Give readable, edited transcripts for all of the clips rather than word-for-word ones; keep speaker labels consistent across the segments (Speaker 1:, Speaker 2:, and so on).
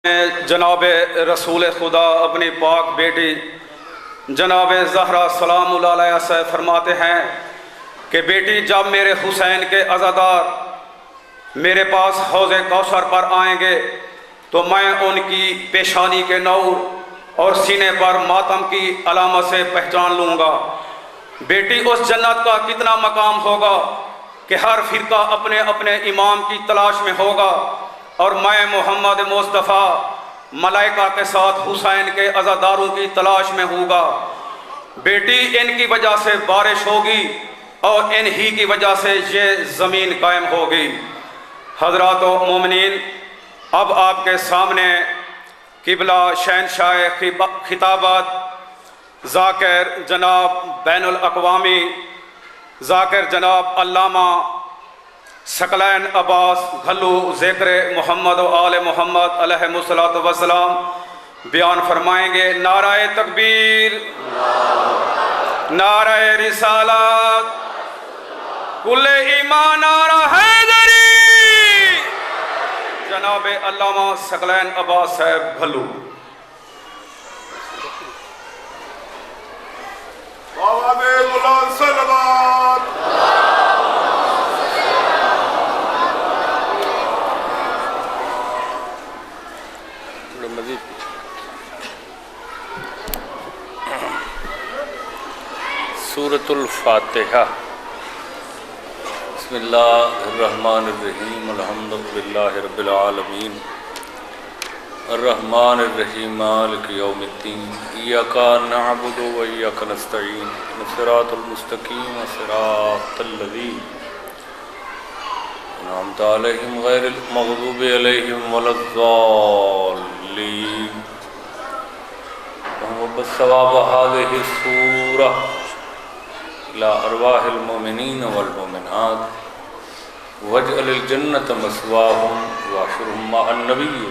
Speaker 1: جناب رسول خدا اپنی پاک بیٹی جناب زہرا سلام اللہ علیہ سے فرماتے ہیں کہ بیٹی جب میرے حسین کے عزادار میرے پاس حوض کوثر پر آئیں گے تو میں ان کی پیشانی کے نور اور سینے پر ماتم کی علامت سے پہچان لوں گا۔ بیٹی اس جنت کا کتنا مقام ہوگا کہ ہر فرقہ اپنے اپنے امام کی تلاش میں ہوگا، اور میں محمد مصطفیٰ ملائکہ کے ساتھ حسین کے عزاداروں کی تلاش میں ہوں گا۔ بیٹی ان کی وجہ سے بارش ہوگی اور ان ہی کی وجہ سے یہ زمین قائم ہوگی۔ حضرات و مومنین، اب آپ کے سامنے قبلہ شہنشاہ خطابت ذاکر جناب بین الاقوامی ذاکر جناب علامہ ثقلین عباس گھلو ذکر محمد و آل محمد علیہ الصلوۃ والسلام بیان فرمائیں گے۔ نعرہ تکبیر، نعرہ رسالت، کل ایمان، نعرہ حیدری۔ جناب علامہ ثقلین عباس صاحب گھلو۔
Speaker 2: بابا میں مولانا صلوات۔
Speaker 3: سورۃ الفاتحہ۔ بسم اللہ الرحمن الرحیم، الحمد للہ رب العالمین، الرحمن الرحیم، مالک یوم الدین، ایاک نعبد و ایاک نستعین، صراط المستقیم صراط الذین انعمت علیہم غیر المغضوب علیہم ولا الضالین۔ وبالثواب هذه السورة إلى أرواح المؤمنين والمؤمنات، واجعل الجنة مثواهم واحشرهم مع النبي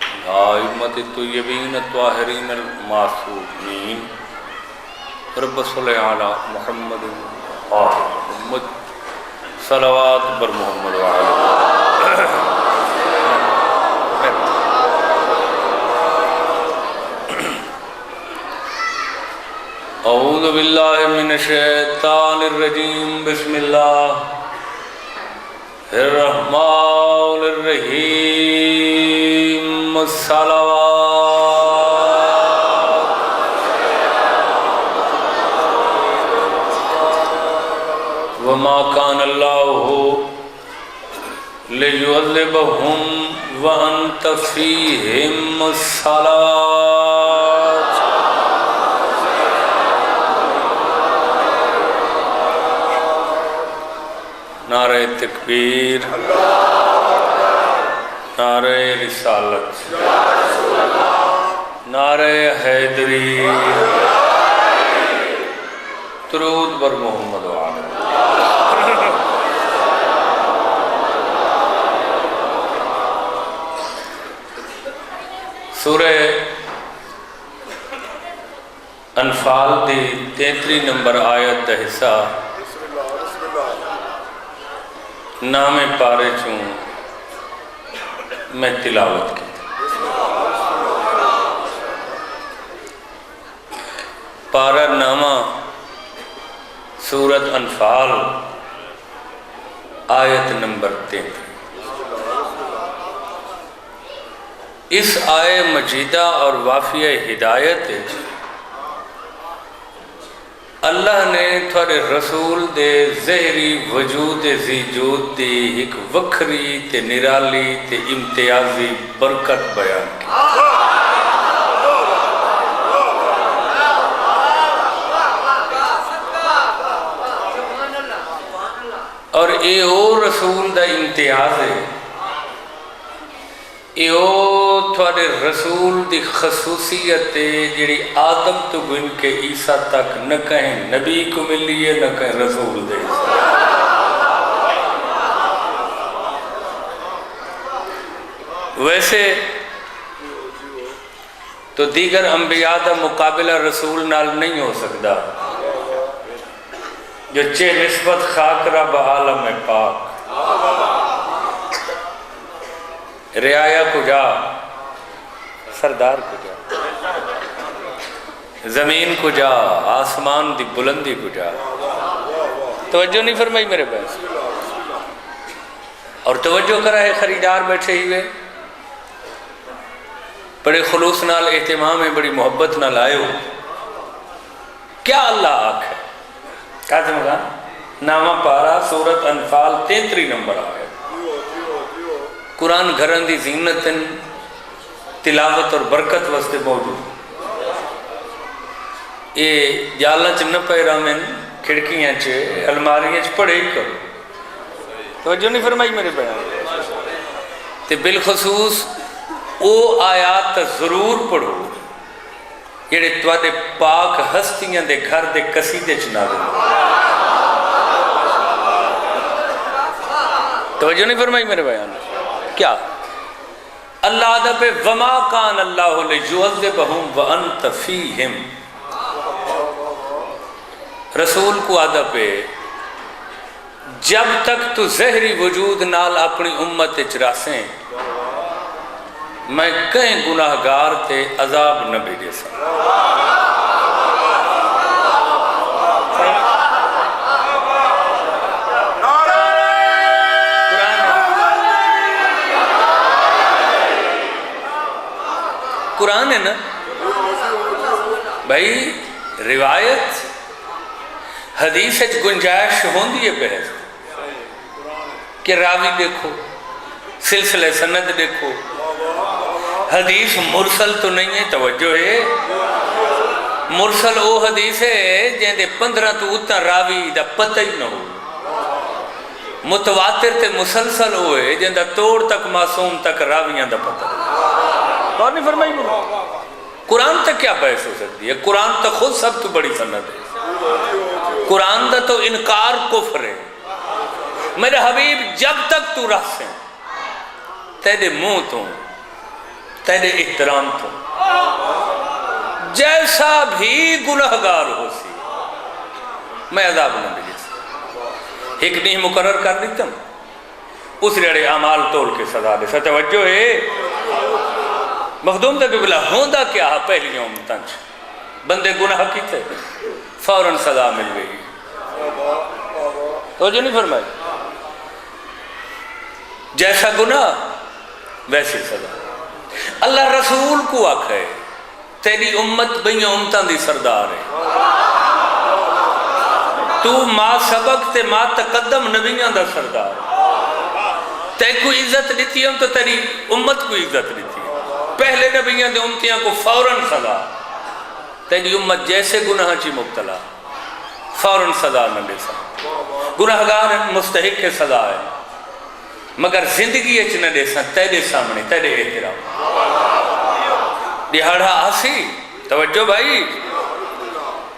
Speaker 3: الأئمة الطيبين الطاهرين المعصومين۔ رب صل على محمد وآل محمد، صلوات بر محمد وآل اعوذ باللہ من الشیطان الرجیم، بسم اللہ الرحمن الرحیم، الصلوات۔ وما کان اللہ لیعذبہم وانت فیہم، الصلاۃ۔ نعرہ تکبیر، نعرہ رسالت، نعرہ حیدری، درود بر محمد و آل محمد۔ سورہ انفال دی 33 نمبر آیت دا حصہ نام پارے چوں میں تلاوت کی۔ پارہ نامہ سورت انفال آیت نمبر 33۔ اس آئے مجیدہ اور وافیہ ہدایت اللہ نے تھوڑے رسول دے ظہری وجود زیجود دی ایک وکھری تے نرالی تے امتیازی برکت بیان کی۔ اور اے او رسول دا امتیاز ہے، اے او تھوڑے رسول دی خصوصیت ہے جڑی آدم تو گن کے عیسیٰ تک نہ کہیں نبی کو ملی ہے نہ کہیں رسول دے۔ ویسے تو دیگر انبیاء دا مقابلہ رسول نال نہیں ہو سکتا، جو چے نسبت خاک رب عالم پاک۔ رعایا کجا سردار کو جا، زمین کو جا، آسمان دی بلندی کو جا. توجہ نہیں فرمائی میرے پاس؟ اور توجہ کرا ہے خریدار بیٹھے ہوئے، بڑے خلوص نال اہتمام ہے، بڑی محبت نال آئے ہو. کیا اللہ آکھ ہے؟ قاسم خان نامہ پارا سورت انفال 33 نمبر آئے. قرآن گھرن دی زینت تلاوت اور برکت واسطے موجود. یہ جالاں چ نہ پے رامن، کھڑکیاں چ الماریاں چ پڑھے ہی کرو. توجہ نہیں فرمائی میرے بیان تے بالخصوص او آیات ضرور پڑھو جڑے تواڈے پاک ہستیاں دے گھر دے قصیدے چ نازل ہوئے. توجہ نہیں فرمائی میرے بیان؟ کیا اللہ ادب وما کان اللہ لیعذبہم وانت فیہم. رسول کو ادب ہے جب تک تو زہری وجود نال اپنی امت وچ راسیں میں کہیں گناہگار تے عذاب نہ بھیجے سا. قرآن ہے نا بھائی. روایت حدیث گنجائش ہوندی ہے بحث کہ راوی دیکھو، سلسلہ سند دیکھو. حدیث مرسل تو نہیں ہے. توجہ ہے، مرسل او حدیث ہے جہاں دے 15 تو اتنا راوی دا پتہ ہی نہ ہو. متواتر تے مسلسل ہوئے جہاں دا توڑ تک معصوم تک راویاں دا پتہ. اور نہیں فرمائی بولو قرآن تک کیا بحث ہو سکتی ہے؟ قرآن تک خود سب تو بڑی سند ہے. قرآن دا تو انکار کفر ہے. میرے حبیب جب تک تو راسیں تیرے منہ تو تیرے احترام تو جیسا بھی گناہگار ہو سی میں عذاب نہ بھیجے سی. ایک نہیں مقرر کر دیتا ہوں اس رڑے اعمال توڑ کے سزا دے سا. توجہ ہے مخدوم تک بلا ہوندہ کیا ہے پہلی یوم تنچ بندے گناہ کی تھے فوراً سزا مل گئی. توجہ نہیں فرمائی؟ جیسا گناہ ویسی سزا. اللہ رسول کو آکھے تیری امت بھئی امتاں دی سردار ہے. تو ما سبق تے ما تقدم نبیاں دا سردار ہے. تے کو عزت دیتی ہم تو تیری امت کو عزت دیتی ہے. پہلے نبیاں دے امتیاں کو فوراً سزا. تیری امت جیسے گناہ چی مبتلا فوراً سزا نہ دے سا. گناہگار مستحق کے سزا ہے مگر زندگی اچ نہ دے سا تیرے سامنے تیرے احترام. دہاڑا آسی. توجہ بھائی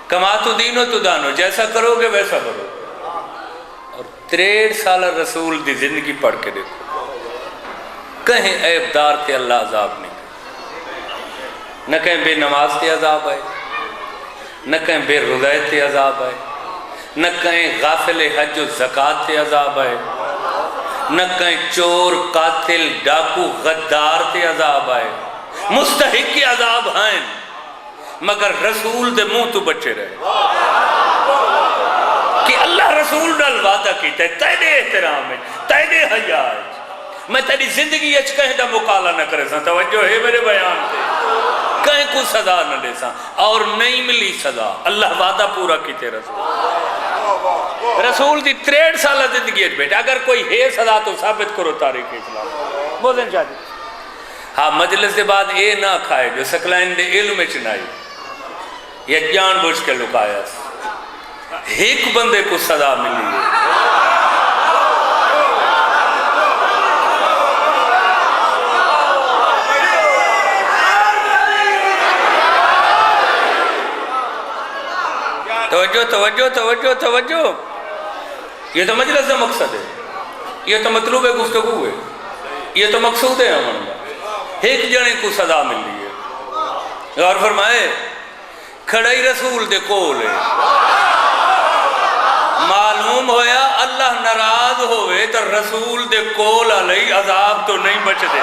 Speaker 3: کما تو دینو تو دانو جیسا کرو گے ویسا کرو. اور 63 سال رسول دی زندگی پڑھ کے دیکھو کہیں عیبدار تے اللہ عذاب نہیں. نہ کہیں بے نماز تے عذاب آئے، نہ کہیں بے روزے تے عذاب آئے، نہ کہیں غافل حج و زکوٰۃ تے عذاب آئے، نہ کہیں چور قاتل ڈاکو غدار تے عذاب آئے. مستحق کی عذاب ہیں مگر رسول دے منہ تو بچے رہے. کہ اللہ رسول نال وعدہ کیتا ہے تیرے احترام ہے تیرے حیا ہے میں تیری زندگی اچ کہیں دا مقالہ نہ کرے سا. توجہ ہے میرے بیان تے کہیں کو سزا نہ دے سا اور نہیں ملی سزا. اللہ وعدہ پورا کیتے رسول دی 63 سالہ زندگی اچ بیٹا اگر کوئی ہے سزا تو ثابت کرو تاریخ اسلام. بولیں شاہ جی ہاں مجلس دے بعد اے نہ کھائے جو سکلائن دے علم اچ نہ آئی یا جان بوجھ کے لکایا ایک بندے کو سزا ملی ہے. توجہ توجہ توجہ توجہ. یہ تو مجلس کا مقصد ہے، یہ تو مطلوب گفتگو ہے، یہ تو مقصود ہے امن کا. ایک جنے کو سزا مل رہی ہے. غور فرمائے کھڑائی رسول دے کول ہے. معلوم ہویا اللہ ناراض ہوئے تو رسول دے کول علی عذاب تو نہیں بچ دے.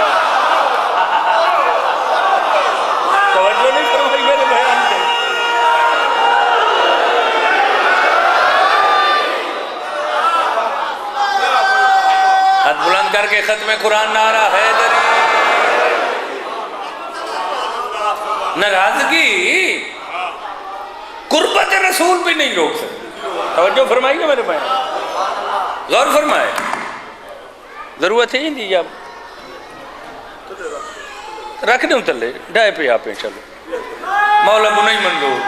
Speaker 3: ختم قرآن نعرہ حیدری. ناراضگی قربت رسول بھی نہیں روک سکتی. توجہ فرمائیے میرے بھائی, غور فرمائے. ضرورت ہے ہی نہیں اب رکھنے اتلے ڈائے پہ آپ ہیں. چلو مولا کو نہیں منظور.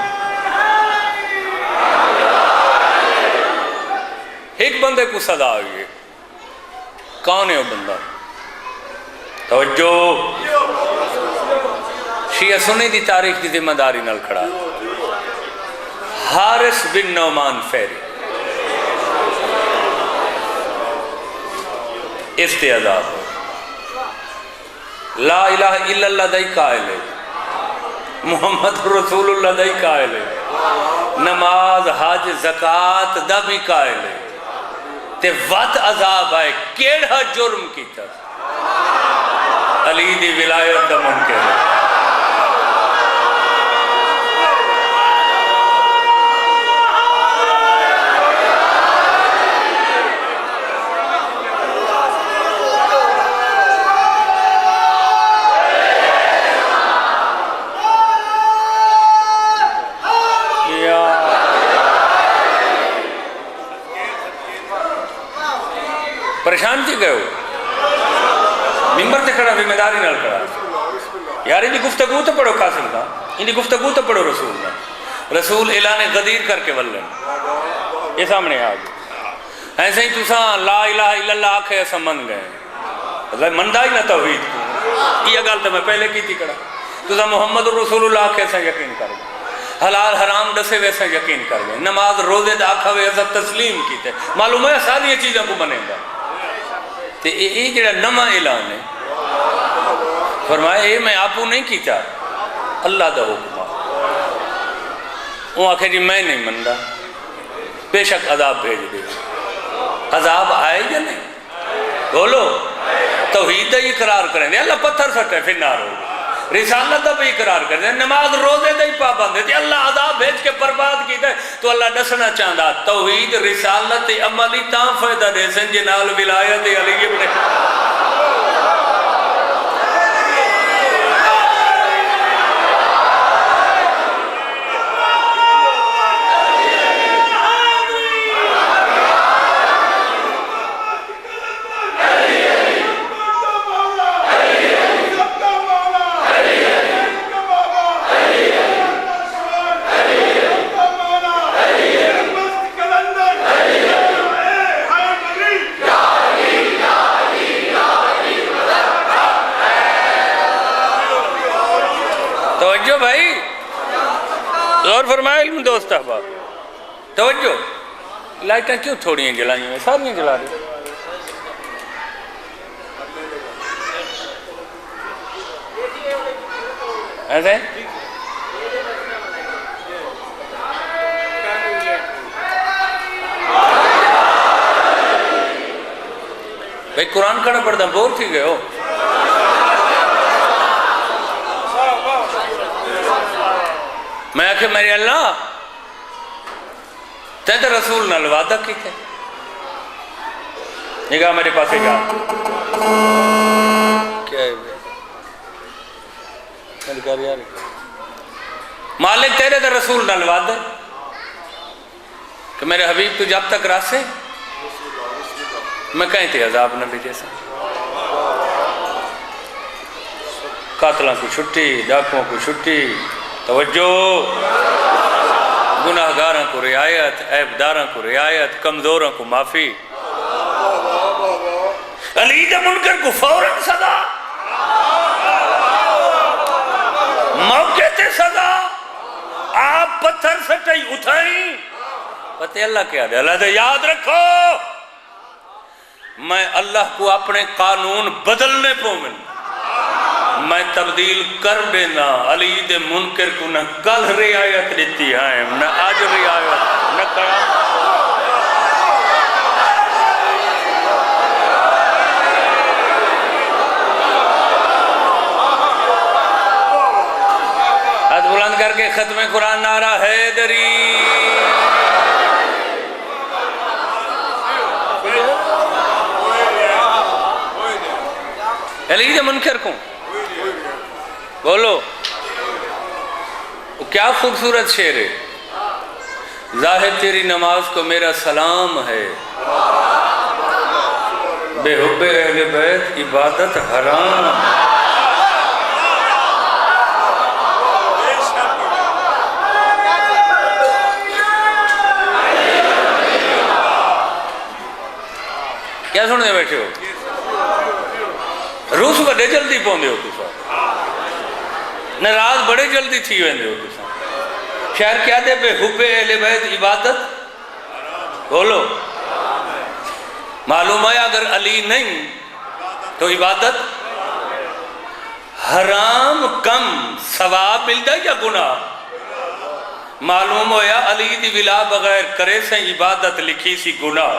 Speaker 3: ایک بندے کو صدا ہوئی ہے. کون ہے وہ بندہ؟ توجہ, شیعہ سنی دی تاریخ دی ذمہ داری نال کھڑا. حارث بن نعمان فہری استعداد لا الہ الا اللہ دائی قائل ہے, محمد رسول اللہ دائی قائل ہے, نماز حج زکاة دا بھی قائل ہے. تے وقت عذاب آئے کیڑا جرم کیتا علی دی ولایت دا منکر ہے. پریشان تھی گئے ہو, ممبر تے کھڑا ذمہ داری نال کھڑا. یار ان دی گفتگو تو پڑھو قاسم کا, ان دی گفتگو تو پڑھو رسول کا. رسول اعلان غدیر کر کے ولن یہ سامنے آ گئے. ایسے ہی تساں لا الہ الا اللہ آکھے ایسا من گئے, مندہ ہی نہ توحید کو. یہ گل تو میں پہلے کی تھی کھڑا. تساں محمد رسول اللہ آکھے ایسا یقین کر گئے, حلال حرام دسے ویسا یقین کر گئے, نماز روزے دا آکھا وے ایسا تسلیم کیتے. معلوم ہے ساری یہ چیزیں کو بنے گا. تے یہ جڑا نما اعلان ہے, فرمایا اے میں آپو نہیں کیتا, اللہ دا حکم. وہ آخر جی میں نہیں مندہ, بے شک عذاب بھیج دے. عذاب آئے یا نہیں؟ بولو. توحید دا اقرار کریں دے, اللہ پتھر سٹے پھر نار ہو. رسالت دا بھی اقرار کریں دے, نماز روزے دا ہی پابند ہے. اللہ عذاب بھیج کے برباد کی دے تو اللہ دسنا چاہتا توحید رسالت عملی تاں فائدہ دے سن جنال ولایت علی ابن. توجہ بھائی, غور فرمائے علم دوست احباب. توجہ, لائٹاں کیوں تھوڑی ہیں جلائیں ہیں, ساری جلا رہے ایسے. بھائی قرآن کھڑا پڑھتا بور تھی گئے ہو. میں آکھے میرے اللہ تے تے رسول نال وعدہ کیتے, نگاہ میرے پاسے جا. کیا ہے بھائی؟ مالک تیرے تے رسول نال وعدہ کہ میرے حبیب تو جب تک راسے میں کہیں تھے عذاب نہ بھی جیسا. قاتلوں کو چھٹی, ڈاکوں کو چھٹی. توجہ, گناہگاراں کو رعایت, عیبداراں کو رعایت, کمزوروں کو معافی. علی دے منکر کو فوراً سزا, موقع تے سزا. آپ پتھر سٹائی اٹھائیں, پتہ اللہ کیا دے, اللہ دے یاد رکھو میں اللہ کو اپنے قانون بدلنے پو میں تبدیل کر دینا. علی دے منکر کو نہ کل رعایت دیتی ہے, نہ آج رعایت, نہ قیام. ہاتھ بلند کر کے ختم قرآن نعرہ حیدری. علی دے منکر کو بولو کیا خوبصورت شعر ہے. ظاہر تیری نماز کو میرا سلام ہے، بے حب اہل بیت عبادت حرام. کیا سننے بیٹھے ہو؟ روس بڑے جلدی پہنچے ہو تسا، ناراض بڑے جلدی تھی ویندے ہو تسا. شاعر کیا دے بے حب اہل بیت عبادت بولو. معلوم ہے اگر علی نہیں تو عبادت حرام کم ثواب ملتا ہے یا گناہ؟ معلوم ہویا علی دی ولا بغیر کرے سے عبادت لکھی سی گناہ.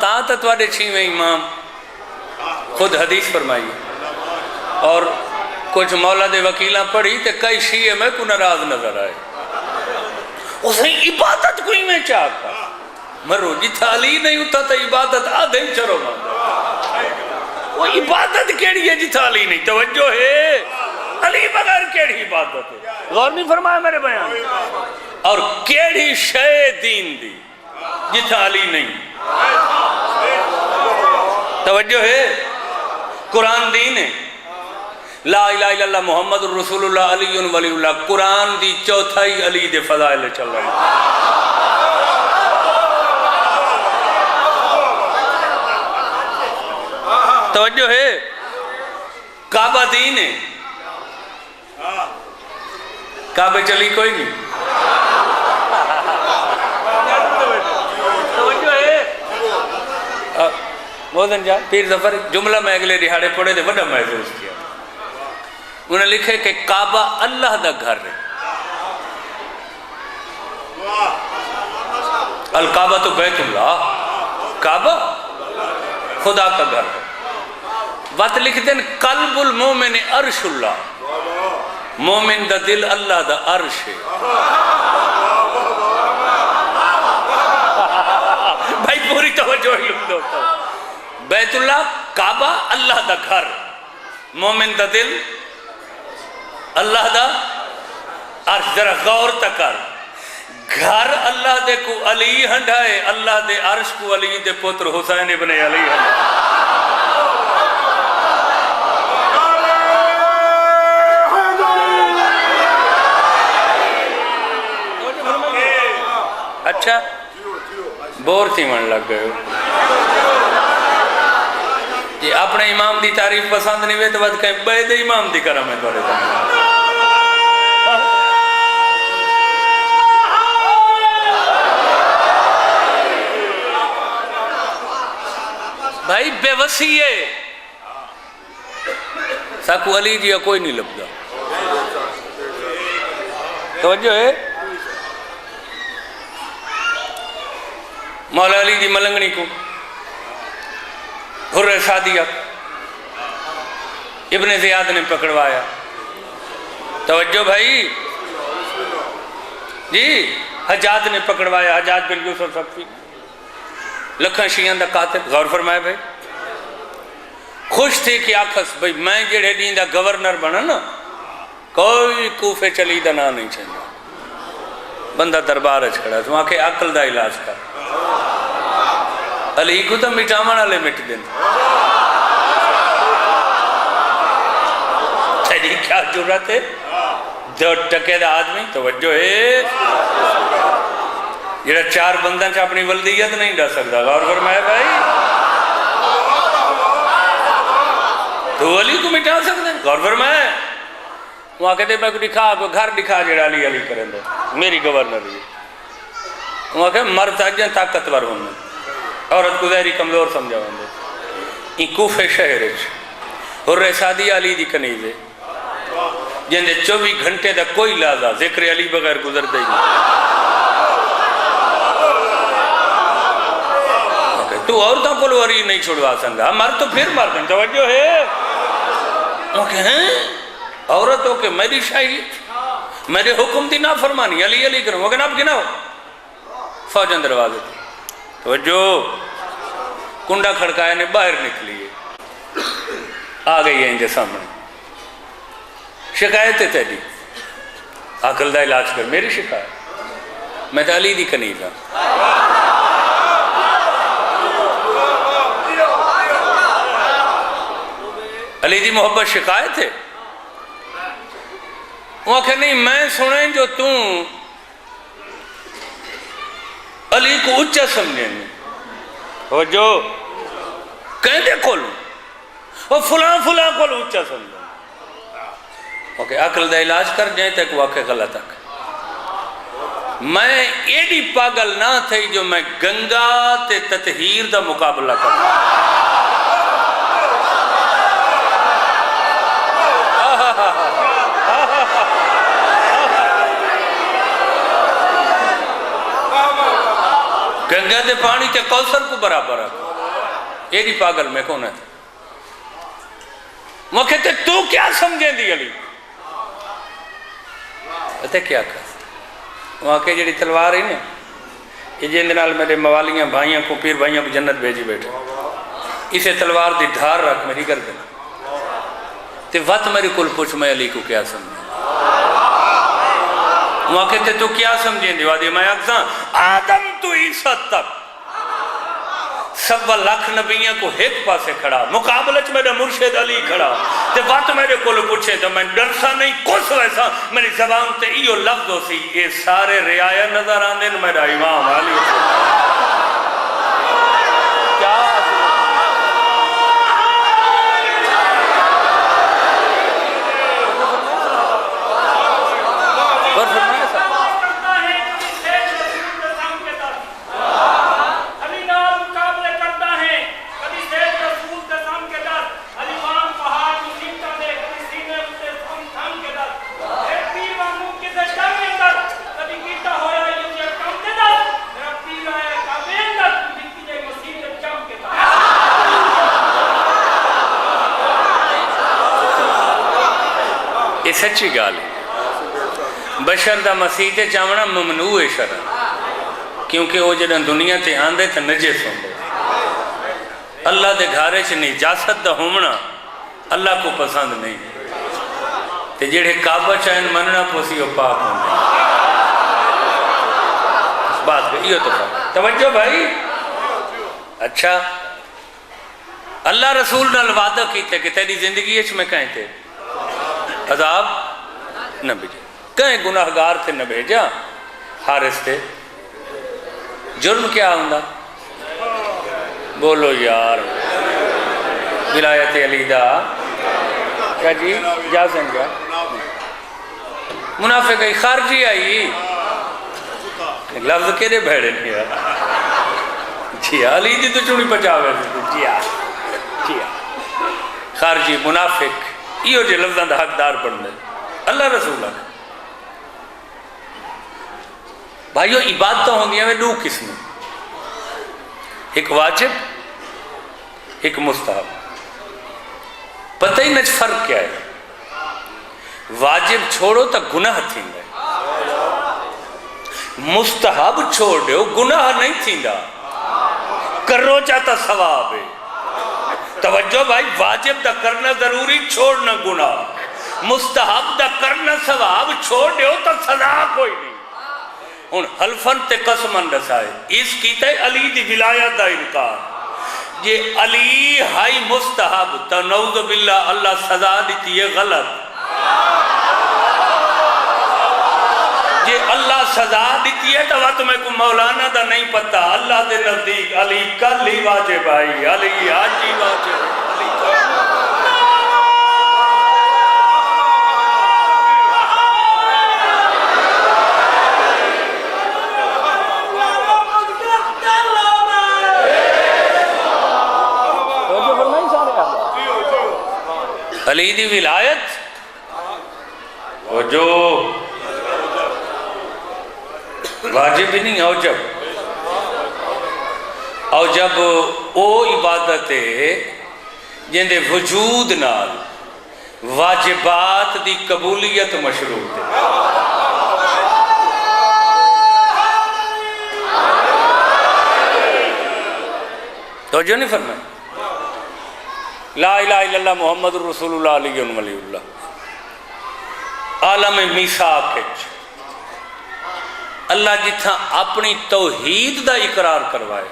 Speaker 3: تا تواڈے چھویں امام خود حدیث فرمائی اور کچھ مولا دے وکیلاں پڑھی تے کئی شیعہ میں کو ناراض نظر آئے. اس نے عبادت کوئی میں چاہتا مرو جتھا علی نہیں ہوتا تو عبادت آدھے ہی چرو ماندا. وہ عبادت کیڑی ہے جتھا علی نہیں؟ توجہ ہے، علی بغیر کیڑی عبادت ہے؟ غور نہیں فرمایا میرے بیان. اور کیڑی شے دین دی جتھا علی نہیں؟ توجہ ہے، قرآن دین ہے. لا الہ الا اللہ محمد الرسول اللہ علی ولی اللہ. قرآن دی چوتھائی علی دے فضائل چل رہے ہیں. توجہ ہے، کعبہ دین ہے. کعبے چلی کوئی نہیں. موزن جا پیر ظفر جملہ میں اگلے رہاڑے پڑھے دے بڑا محسوس کیا. انہوں نے لکھے کہ کعبہ اللہ دا گھر ہے. الکعبہ تو بیت اللہ، کعبہ خدا کا گھر ہے. بات لکھ دیں قلب المومن عرش اللہ، مومن دا دل اللہ دا عرش ہے. بھائی پوری توجہ ہی لوں دو. بیت اللہ کعبہ اللہ دا گھر، مومن دا دل اللہ دا عرش. ذرا غور تکر، گھر اللہ دے کو علی ہنڈائے، اللہ دے عرش کو علی دے پتر حسین ابن علی ہنڈائے. اچھا بور تھی من لگ گئے ہو جی. اپنے امام دی تعریف پسند نہیں ہوئے تو بات کہیں بے دے امام دی کرم ہے توڑے جانے. بھائی بے وسیع ہے، ساکو علی جی کوئی نہیں لبدا. توجہ ہے، مولا علی دی ملنگنی کو حر سعدیہ ابن زیاد نے پکڑوایا. توجہ بھائی جی، حجاج نے پکڑوایا، حجاج بن یوسف ثقفی لکھن شیعان دا قاتل. غور فرمائے بھائی، خوش تھی کہ آکھس بھائی میں جڑے دین دا گورنر بنا نا کوئی کوفے چلی دا نا نہیں چاہیے. بندہ دربار اچ کھڑا تو آکھے عقل دا علاج کر. علی کو تو مٹاون والے مٹ دیں. تیری کیا جرات ہے؟ دو ٹکے دا آدمی. توجہ ہے، جڑا چار بندہ چا اپنی ولدیت نہیں ڈا سکتا. غور فرمائے بھائی، تو علی کو مٹا سکتے ہیں؟ غور فرمائے. وہاں کہتے میں کو دکھا، کو گھر دکھا جڑا علی علی کریں دے میری گورنر ہے. وہاں کہتے مرد آجیں طاقتور ہونے، عورت کو ظاہری کمزور سمجھا ہوندے. این کوفے شہر حر سعدیہ علی دی کنیز ہے جن دے 24 گھنٹے دا کوئی لازہ ذکر علی بغیر گزر دے نہیں. تو عورتوں کو لوری نہیں چھوڑوا سنگا، مر تو پھر مر دیں. توجہ ہے، وہ کہ ہیں عورتوں کے میری شاہی میرے حکم دی نافرمانی علی علی کروں وہ کہ اب گنا ہو فوجن دروازے تھے تو جو کنڈا کھڑکایا نے باہر نکلی آ گئی ہے ان کے سامنے شکایت ہے تیری عقل دا علاج کر میری شکایت میں تو علی دی کنیز ہوں علی دی محبت شکایت ہے وہ کہ نہیں میں سنیں جو تم علی کو اچھا سمجھیں گے وہ جو کہیں دے کھولوں وہ فلاں فلاں کو اچھا سمجھیں اوکے عقل دا علاج کر جائیں تک واقع غلط ہے میں ایڈی پاگل نہ تھی جو میں گنگا تے تطہیر دا مقابلہ کروں گنگا دے پانی تے کوثر کو برابر ہے ایڈی پاگل میں کون ہے وہ کہتے تو کیا سمجھیں دی علی پتہ کیا کہا وہاں کے جڑی تلوار ہی نہیں یہ جن دنال میرے موالیاں بھائیاں کو پیر بھائیاں کو جنت بھیجی بیٹھے اسے تلوار دی دھار رکھ میری گردن تے وقت میری کل پوچھ میں علی کو کیا سمجھیں وہاں کہتے تو کیا سمجھیں دی وادی میں اکساں آدم تو عیسیٰ تک سوا لاکھ نبیوں کو ایک پاسے کھڑا مقابلت میرا مرشد علی کھڑا تے بات میرے کو پوچھے تو میں ڈرسا نہیں کچھ ویسا میری زبان تے ایو لفظ ہو سی یہ سارے رعایا نظر آنے میرا امام علی کیا یہ سچی گال ہے بشر دا مسیح تے چاونا ممنوع ہے شرع کیونکہ وہ جنہاں دنیا تے آندے تھے نجس ہوندے اللہ دے گھارے سے نجاست دا ہومنا اللہ کو پسند نہیں تے جڑے کعبہ چاہن مننا پوسی وہ پاک ہوندے بات ہے یہ تو پاک توجہ بھائی اچھا اللہ رسول نے وعدہ کیتے کہ تیری زندگی اچھ میں کہیں تھے عذاب نہ بھیجا کہیں گناہگار تھے نہ بھیجا حارث تھے جرم کیا ہوندہ بولو یار ولایت علی دا کیا جی جا سنجا منافق ای خارجی آئی لفظ کیرے بھیڑے نہیں جی علی دی تو چونی پچاوے جی خارجی منافق یہ جو لفظاں دا حقدار بڑھنے اللہ رسول اللہ بھائیو عبادتوں ہوں گی ہمیں دو قسم ایک واجب ایک مستحب پتہ ہی نچ فرق کیا ہے واجب چھوڑو تا گناہ تھیں گے مستحب چھوڑ دے گناہ نہیں تھیں گا کرو چاہتا ثواب ہے توجہ بھائی واجب دا کرنا ضروری چھوڑنا گناہ مستحب دا کرنا ثواب چھوڑ دیو تو سزا کوئی نہیں ان حلفن تے قسمن رسائے اس کیتے علی دی ولایت دا انکار یہ علی ہائی مستحب تا نعوذ باللہ اللہ سزا دیتی ہے غلط یہ اللہ سزا دیتی ہے تو تمہیں کو مولانا دا نہیں پتا اللہ دے نزدیک علی کل ہی واجب آئی علی آج ہی واجب علی علی دی ولایت وہ جو واجب ہی نہیں او جب او عبادت ہے جن دے وجود نال واجبات دی قبولیت مشروط ہے. توجہ نہیں فرمائی. لا الہ الا اللہ محمد رسول اللہ علیہ ولی اللہ. عالم میثاق اللہ جتھا اپنی توحید دا اقرار کروائے،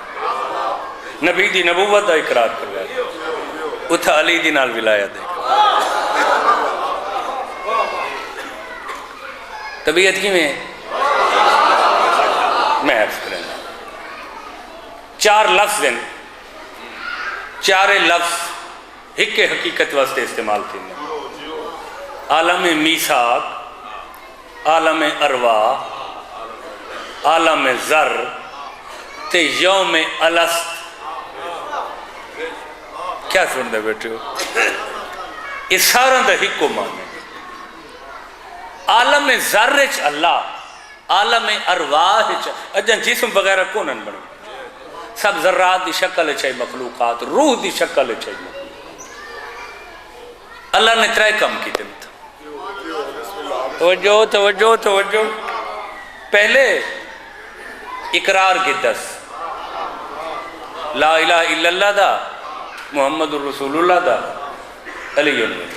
Speaker 3: نبی دی نبوت دا اقرار کروائے، اتھا علی دی نال ولایت دے. طبیعت کی میں عرض کرنا 4 لفظ ہیں، 4 لفظ ایک حقیقت واسطے استعمال تھی. عالم میثاق، عالم ارواح، عالم ذر تے یوم الست. کیا سن دے بیٹھے ہو؟ اس سارا دا ہی کو مانے. عالم ذرچ اللہ، عالم ارواح اجن جسم وغیرہ کونن بنے، سب ذرات دی شکل چاہی مخلوقات، روح دی شکل چاہی مخلوقات. اللہ نے 3 کم کی تمت. توجہ توجہ توجہ. پہلے اقرار کی 10 لا الہ الا اللہ دا، محمد رسول اللہ دا، علی اللہ.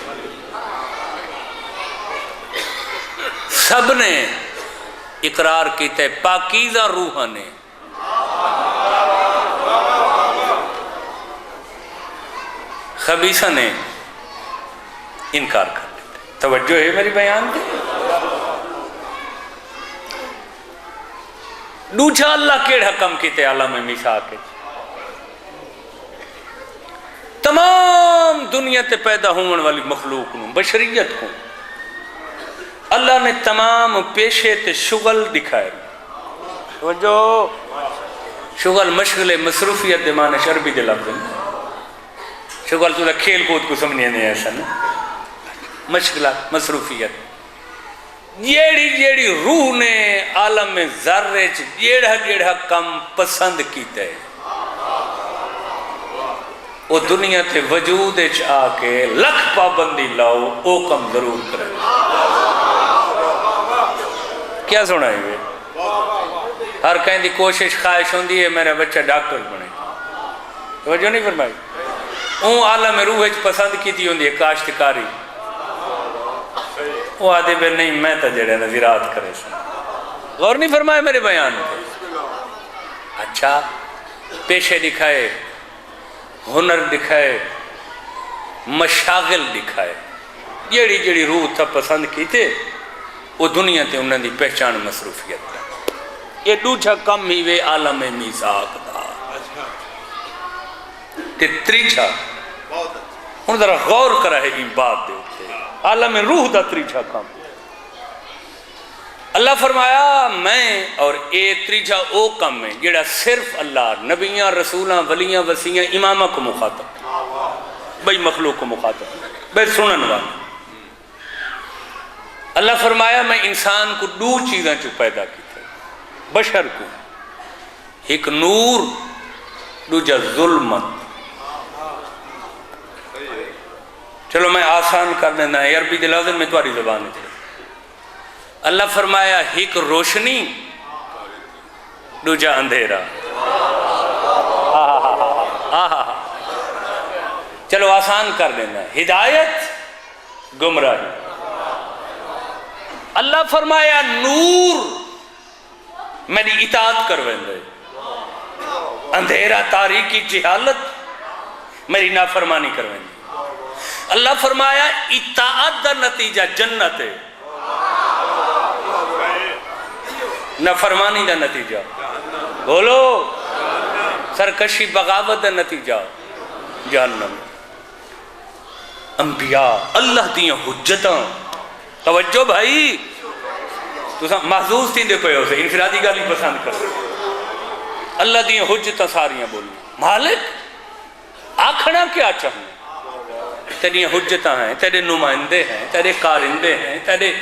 Speaker 3: سب نے اقرار کیتے، پاکیزہ روح نے. خبیثہ نے انکار کر لیتے. توجہ ہے میری بیان دی. دوجھا اللہ کیڑ حکم کیتے عالم میثاق. تمام دنیا تے پیدا ہونے والی مخلوق نو، بشریت کو اللہ نے تمام پیشے تے شغل دکھائے. جو شغل مشغلے مصروفیت دے معنی شربی دے لفظ. شغل تو کھیل کود کو سمجھنے نہیں ایسا نا. مشغلہ مصروفیت جیڑی روح نے عالم ذرے جیڑا کم پسند کیتا ہے، وہ دنیا تے وجود آ کے لکھ پابندی لاؤ او کم ضرور کرے. کیا سنا ہے؟ ہر کہیں دی کوشش خواہش ہوندی ہے میرا بچہ ڈاکٹر بنے. توجہ نہیں فرمائی. اون عالم روح پسند کیتی ہوندی ہے کاشتکاری. وہ آدھے بے نہیں میں تا جڑے نظیرات کرے سن. غور نہیں فرمائے میرے بیان میں. اچھا پیشے دکھائے، ہنر دکھائے، مشاغل دکھائے، جیڑی روح تھا پسند کی تھے وہ دنیا تے انہوں دی پہچان مصروفیت دا. یہ دوجھا کم ہی وے عالم میثاق دا. تے تریجھا ہن ذرا غور کرا ہے ان بات دے اوپر. عالم روح دا تریجھا کم اللہ فرمایا میں، اور اے تریجھا او کم ہے جڑا صرف اللہ، نبیاں، رسولاں، ولیاں، وسیعاں، امامہ کو مخاطب، بھئی مخلوق کو مخاطب، بھئی سنن والا. اللہ فرمایا میں انسان کو 2 چیزیں چو پیدا کی تھے، بشر کو، ایک نور، دوجہ ظلمت. چلو میں آسان کر دینا ہے، عربی دلازن میں تمہاری زبان ہے. اللہ فرمایا ایک روشنی، دوجہ اندھیرا. چلو آسان کر دینا، ہدایت، گمراہی. اللہ فرمایا نور میری اطاعت کروندے، اندھیرا تاریکی جہالت میری نافرمانی کروندے. اللہ فرمایا اطاعت دا نتیجہ جنت ہے، نافرمانی دا نتیجہ بولو سرکشی بغاوت دا نتیجہ جہنم. انبیاء اللہ دیاں حجتاں. توجہ بھائی، تو محظوظ تھی دے پہ ہو سے انفرادی گالی پسند کر. اللہ دیاں حجتاں ساریاں بولی. مالک آکھنا کیا چاہوں؟ تیری حجتاں ہیں، تیرے نمائندے ہیں، تیرے کارندے ہیں، تیرے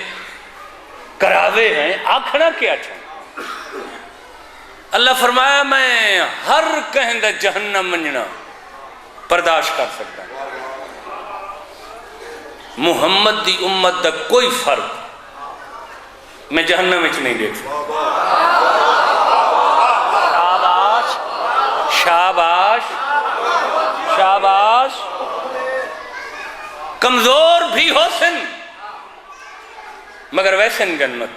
Speaker 3: کراوے ہیں، آکھنا کیا چاہوں؟ اللہ فرمایا میں ہر کہندہ جہنم منجنا برداشت کر سکتا ہوں. محمد دی امت دا کوئی فرق میں جہنم وچ نہیں دیکھ سکتا۔ شاباش شاباش شاباش، کمزور بھی ہو سن مگر ویسن جنت۔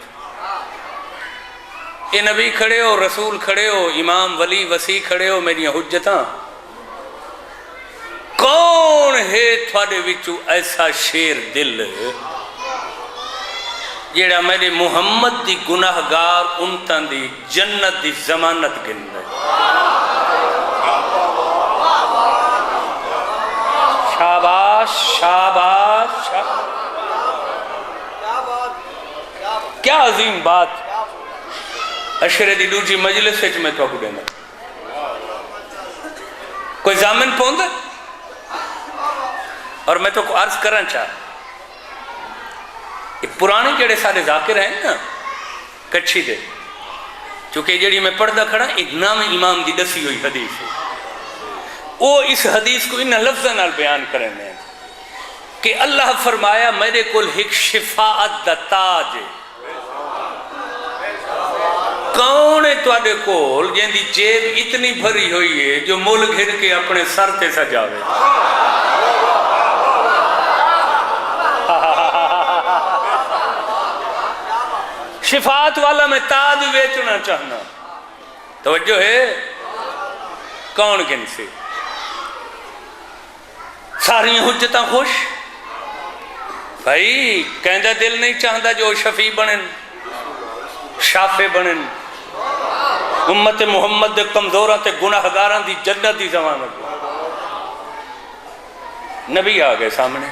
Speaker 3: اے نبی کھڑے ہو، رسول کھڑے ہو، امام ولی وسیع کھڑے ہو، میری حجتاں کون ہے تھوڑے وچوں ایسا شیر دل جیڑا میرے محمد دی گناہگار امتاں دی جنت دی ضمانت گندا ہے؟ شاباش شاباش شاباش، کیا عظیم بات۔ اشرے دی دوجی مجلس وچ میں تو دینا کوئی ضامن پوند اور میں تو عرض کرنا چاہ پرانے جڑے سارے ذاکر ہیں نا کچھی دے، چونکہ جڑی میں پڑھدا کھڑا ایک نام امام دی دسی ہوئی حدیث ہے، وہ اس حدیث کو ان لفظاں نال بیان کریں ہیں کہ اللہ فرمایا میرے کول ایک شفاعت دا تاج ہے۔ کون ہے تواڈے کول جن دی جیب اتنی بھری ہوئی ہے جو مول گھر کے اپنے سر تے سجاوے؟ شفاعت والا میں تاج بیچنا چاہنا، توجہ ہے؟ کون کن سے؟ ساری حجتاں خوش بھائی، کہندہ دل نہیں چاہتا جو شفیع بنن، شافع بنن، امت محمد دے کمزوراں تے گناہگاراں دی جنت دی ضمانت۔ نبی آ گئے سامنے،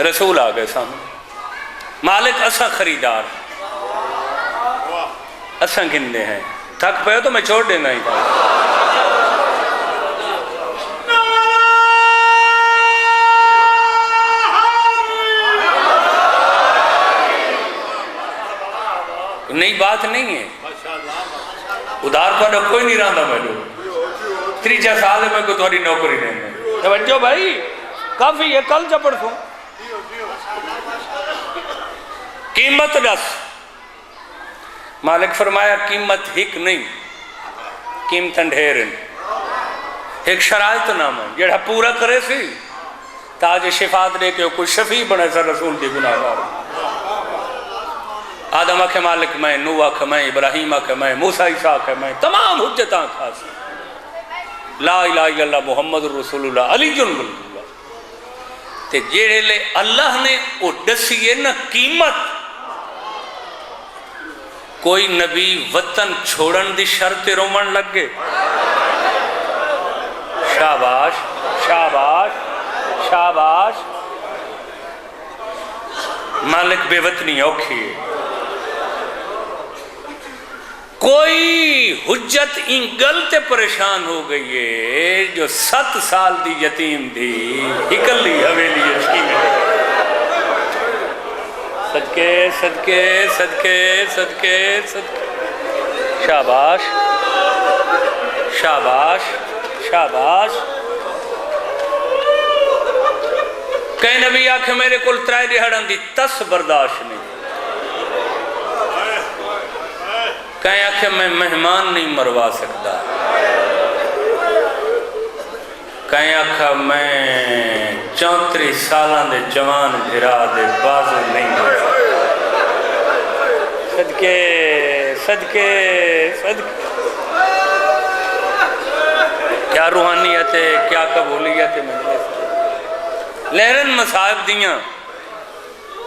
Speaker 3: رسول آ گئے سامنے، مالک اسا خریدار اساں گندے ہیں، تھک پہ تو میں چھوڑ دینا ہی تھا۔ نئی بات نہیں ہے، ادھار پر کوئی نہیں رہا میں لوگ 3 سال میں کو تمہاری نوکری دینا۔ توجہ بھائی کافی ہے، کل چپڑ سوں قیمت دس۔ مالک فرمایا قیمت ہک نہیں، قیمتاں ڈھیر ہیں، ایک شرائط نام ہے جڑا پورا کرے سی تاج شفاعت دے کے کوئی شفیع بنے سا رسول دی گناہگار۔ آدم آکھے مالک میں، نوح آکھے میں، ابراہیم آکھے میں، موسیٰ عیسیٰ آکھے میں، تمام حجتاں خاص لا الہ الا اللہ محمد رسول اللہ علی جن اللہ تے جیڑے لے اللہ نے او دسیے نا قیمت۔ کوئی نبی وطن چھوڑن دی شرط رومن لگ گئے؟ شاباش شاباش شاباش، مالک بے وطنی اوکھی ہے۔ کوئی حجت ان گلتے پریشان ہو گئی ہے جو 7 سال دی یتیم دی اکلی حویلی یتیم ہے۔ صدقے صدقے صدقے صدقے صدقے، شاباش شاباش شاباش۔ کئی نبی آکھے میرے کل 3 دہاڑاں دی 10 برداشت نہیں، کہیں آکھے میں مہمان نہیں مروا سکتا، کہیں آکھا میں 34 سالاں دے جوان بھرا دے بازو نہیں دے سکتا۔ صدقے صدقے صدقے، کیا روحانیت ہے، کیا قبولیت ہے مجلس۔ لہرن مصائب دیاں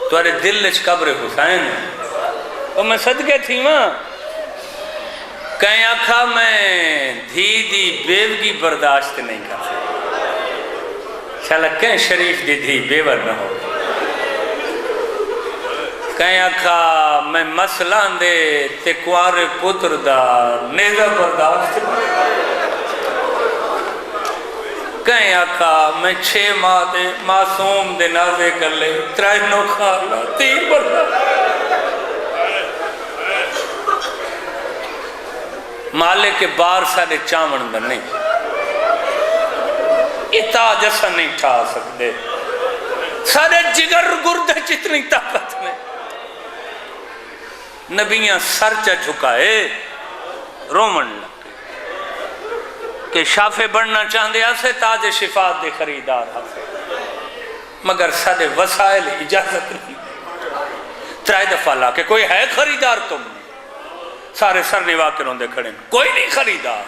Speaker 3: تمہارے دل وچ قبر حسین ہے، اور میں صدقے تھی ماں۔ کہیں آکھا میں دھی دی بیوگی برداشت نہیں کر سکتا، شالا کہیں شریف دی دھی بیور نہ ہو۔ کہیں آکھا میں مسئلہ دے تے کوار پتر دا نیزہ برداشت نہیں۔ کہیں آکھا میں 6 ماہ دے معصوم دے نازے کر لے 3 نوکھارنا 3 برداشت۔ مالک کے بار سارے چاون دا نہیں، اتاج ایسا نہیں ٹھا سکتے۔ سارے جگر گردے جتنی طاقت میں نبیاں سر چا جھکائے رومن لگے کہ شافے بڑھنا چاہتے آسے تاج شفاعت دے خریدار آسے مگر سارے وسائل اجازت نہیں ترائی دفعہ لا کہ کوئی ہے خریدار تم سارے سر نوا کے روندے کھڑے کوئی نہیں خریدار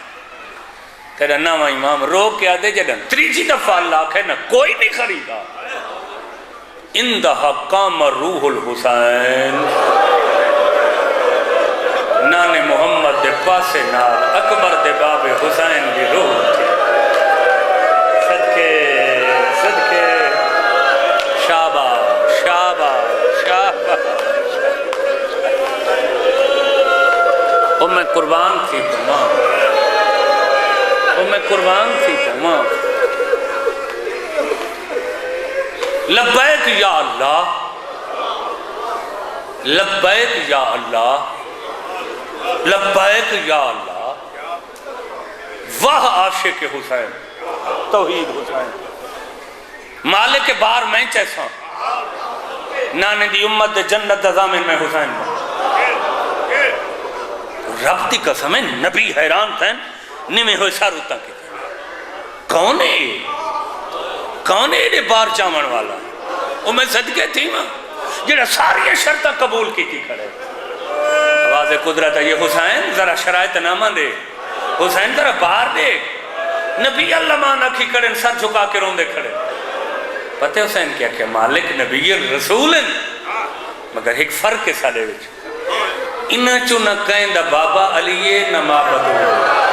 Speaker 3: تیرا نام امام رو کے آدھے جدن تریجی دفعہ اللہ کہ نہ کوئی نہیں خریدار اندہا قام روح الحسین نانے محمد دے پاسے نال اکبر دے باب حسین دی روح تھی صدقے صدقے شاباش شاباش شاباش او میں قربان تھی تمام او میں قربان تھی تمام لبیک یا اللہ لبیک یا اللہ لبیک یا اللہ واہ عاشق حسین توحید حسین مالک بار میں چیسا نانے دی امت دے جنت دزامن میں حسین رب دی قسم ہے نبی حیران تھے نمیں ہوئے ساروتا کی کون ہے کون ہے یہ بار چامن والا وہ میں صدقے تھی ماں جڑا ساری شرطہ قبول کی تھی کھڑے آواز قدرت ہے یہ حسین ذرا شرائط نامہ دے حسین ذرا باہر دے نبی اللہ مانا کی کھڑے سر جھکا کے روندے کھڑے پتہ حسین کیا کہ مالک نبی رسول مگر ایک فرق ہے سالے وچ انہاں چو نہ کہیں دا بابا علیہ نہ ماں بدو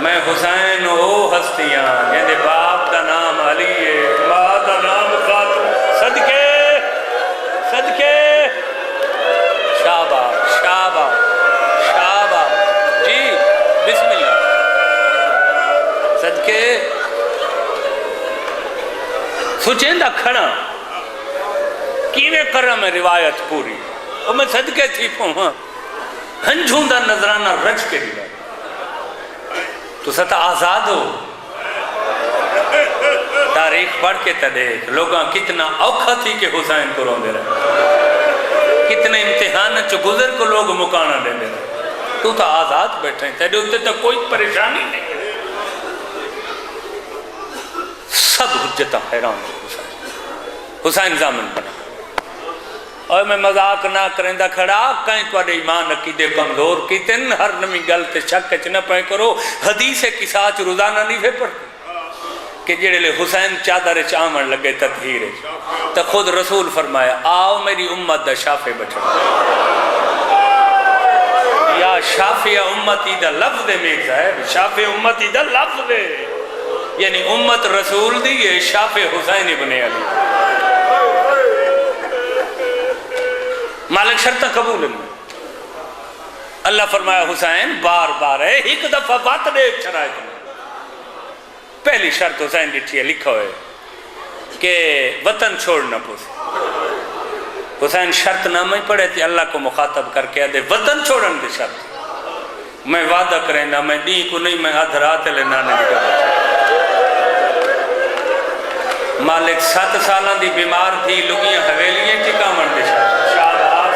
Speaker 3: میں حسین او ہستیاں جہاں باپ دا نام علیہ ماں دا نام فاطمہ صدقے صدقے شاباش شاباش شاباش جی بسم اللہ صدقے سوچیں دا کھڑا کیویں کرم ہے روایت پوری اور میں صدقے تھی پہاں ہنجھوں دا نظرانہ رچ کے روایت تو ستا آزاد ہو تاریخ پڑھ کے تا دیکھ لوگاں کتنا اوکھا تھی کہ حسین کو روندے رہے کتنے امتحان چو گزر کو لوگ مکانا دے دے رہے تو تا آزاد بیٹھے ہیں تیرے ہوتے تا کوئی پریشانی نہیں سب حجتہ حیران حسین حسین زامن بنا اور میں مذاق نہ کریں دا کھڑا کہیں تو اڈے ایمان عقیدے کمزور کی تن ہر نمی گلت شک چ نہ پہ کرو حدیث کی ساتھ روزانہ نہیں پہ پڑھتے کہ جڑے لے حسین چادر چامن لگے تطہیر تو خود رسول فرمایا آؤ میری امت دا شافع بچڑا یا شافع امتی دا لفظ میز ہے شافع امتی دا لفظ یعنی امت رسول دی یہ شافع حسین ابن علی مالک شرطہ قبول ہے اللہ فرمایا حسین بار بار ہے ایک دفعہ بات دیکھ شرائط میں پہلی شرط حسین جی ہے لکھا ہوئے کہ وطن چھوڑنا پوسے حسین شرط نامہ ہی پڑھے تھے اللہ کو مخاطب کر کے دے وطن چھوڑن دے شرط میں وعدہ کریں نا میں دی کو نہیں میں آدھرات لینا نہیں کرتا مالک 7 سالہ دی بیمار تھی لگیاں حویلیاں چکا من دے شاباش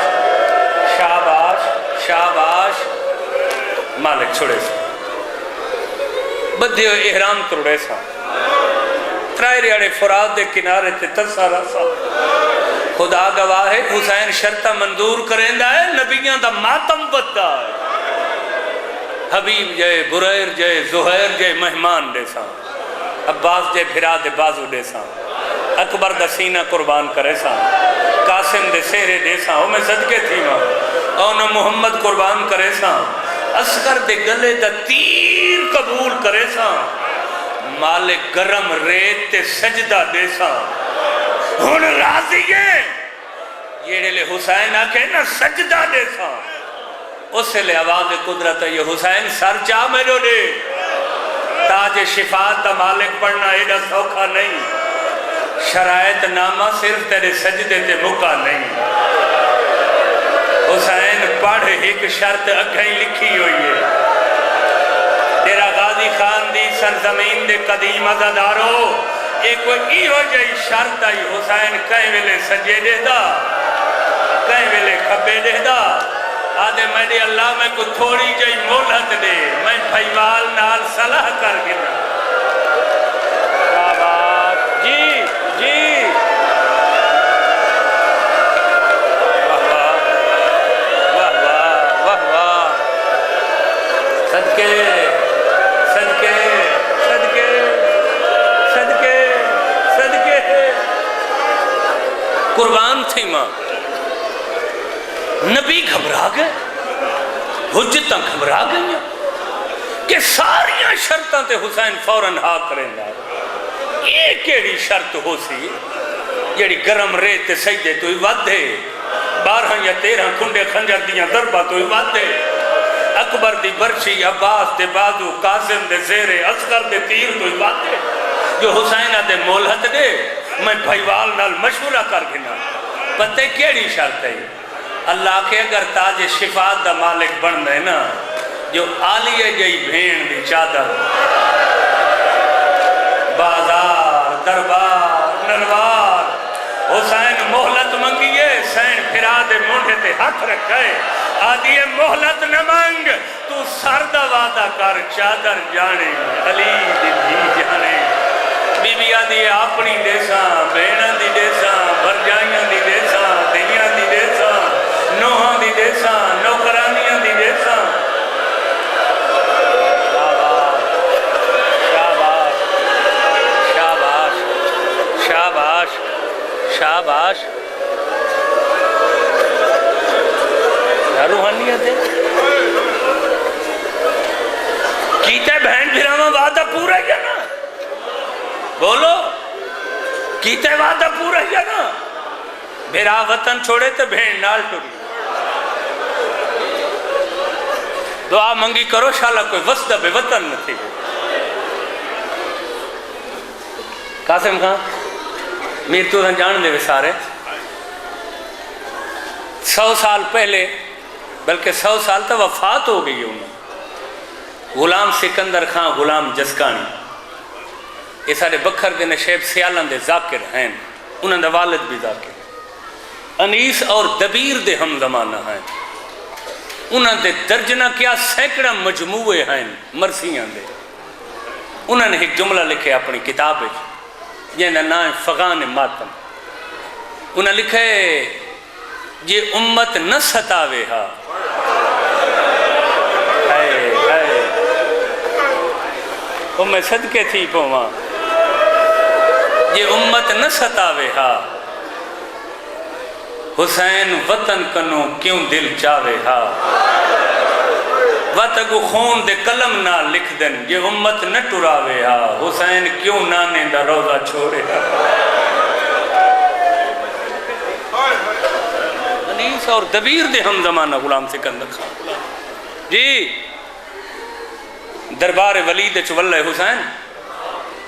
Speaker 3: شاباش شاباش مالک چھوڑے سا بدھے ہوئے احرام کروڑے سا ترائے ریاڑے فراد دے کنارے تے تسارا سا خدا گواہ ہے حسین شرطہ منظور کریں دا ہے نبیاں دا ماتم بدھا ہے حبیب جائے بریر جائے زہیر جائے مہمان دے سا عباس جے بھرا دے بازو دے سا اکبر دا سینہ قربان کرے سا قاسم دے سیرے دے سا او میں صدقے تھی ماں اونا محمد قربان کرے سا اسکر دے گلے دا تیر قبول کرے سا مالک گرم ریت تے سجدہ دے سا ہون راضی ہے یہ لے حسین آکے نا سجدہ دے سا اس لے آواز قدرت ہے یہ حسین سر چاہ میرو دے تاج شفاعت دا مالک پڑھنا ایڈا سوکھا نہیں شرائط نامہ صرف تیرے سجدے تے مکہ نہیں حسین پڑھ ایک شرط اگھیں لکھی ہوئی ہے ڈیرہ غازی خان دی سرزمین دے قدیم عزادارو ایک کوئی ہو جائی شرط آئی حسین کہیں ویلے سجے دے دا کہیں ویلے کھبے دے دا آدھے میں اللہ میں کو تھوڑی جائی مولت دے میں بھائیوال نال صلاح کر گنا کیا بات جی جی واہ واہ واہ واہ واہ صدقے صدقے صدقے صدقے صدقے قربان تھی ماں نبی گھبرا گئے حجتاں گھبرا گئیں کہ ساریاں شرطاں تے حسین فوراً ہاں کریں گا ایک ایڑی شرط ہو سی جیڑی گرم ریت تے سجدے تو ہی وعدے 12 یا 13 کھنڈے خنجر دیاں ضربہ تو ہی وعدے اکبر دی برچی عباس دے بازو قاسم دے زیرے اصغر دے تیر تو ہی وعدے جو حسینہ دے مولہت دے میں بھائیوال نال مشورہ کر گنا پتے کیڑی شرط ہے اللہ کے اگر تاج شفاعت دا مالک بن دے نا جو آلیہ جئی بھین دی چادر بازار دربار نروار حسین محلت منگیے سین پھرا دے مونڈے تے ہاتھ رکھے آدھیے محلت نہ مانگ تو سر دا وعدہ کر چادر جانے علی دی بھی جانے بی بی آدھیے اپنی دیساں بینہ دی دیساں برجائیاں دی دیساں دنیا دی دیساں نوہاں دی دیساں نوکرانیاں دی دیساں شاباش شاباش شاباش کیا روحانیت ہے کیتے بہن بھراواں وعدہ پورا ہے نا بولو کیتے وعدہ پورا ہے نا میرا وطن چھوڑے تو بہن نال ٹوری دعا منگی کرو شالا کوئی وسدہ بے وطن نہ تھی قاسم خان میر تو جان دے سارے 100 سال پہلے بلکہ 100 سال تک وفات ہو گئی انہوں غلام سکندر خان غلام جسکانی یہ سارے بکھر دے نشیب سیالان دے ذاکر ہیں انہوں نے والد بھی ذاکر انیس اور دبیر دے ہم زمانہ ہیں انہوں نے درجنہ کیا سینکڑا مجموعے ہیں مرسیاں دے انہوں نے ایک جملہ لکھے اپنی کتاب جنہ نام فغان ماتم انہوں نے لکھے یہ امت نہ ستاوے ہا وہ میں صدقے تھی پوما یہ امت نہ ستاوے ہا حسین وطن کنو کیوں دل چاوے ہا وطگو خون دے قلم نہ لکھ دن یہ امت نہ ٹراوے ہا حسین کیوں نانے دا روزہ چھوڑے ہا انیس اور دبیر دے ہم زمانہ غلام سکندر خان جی دربار ولید چولہ حسین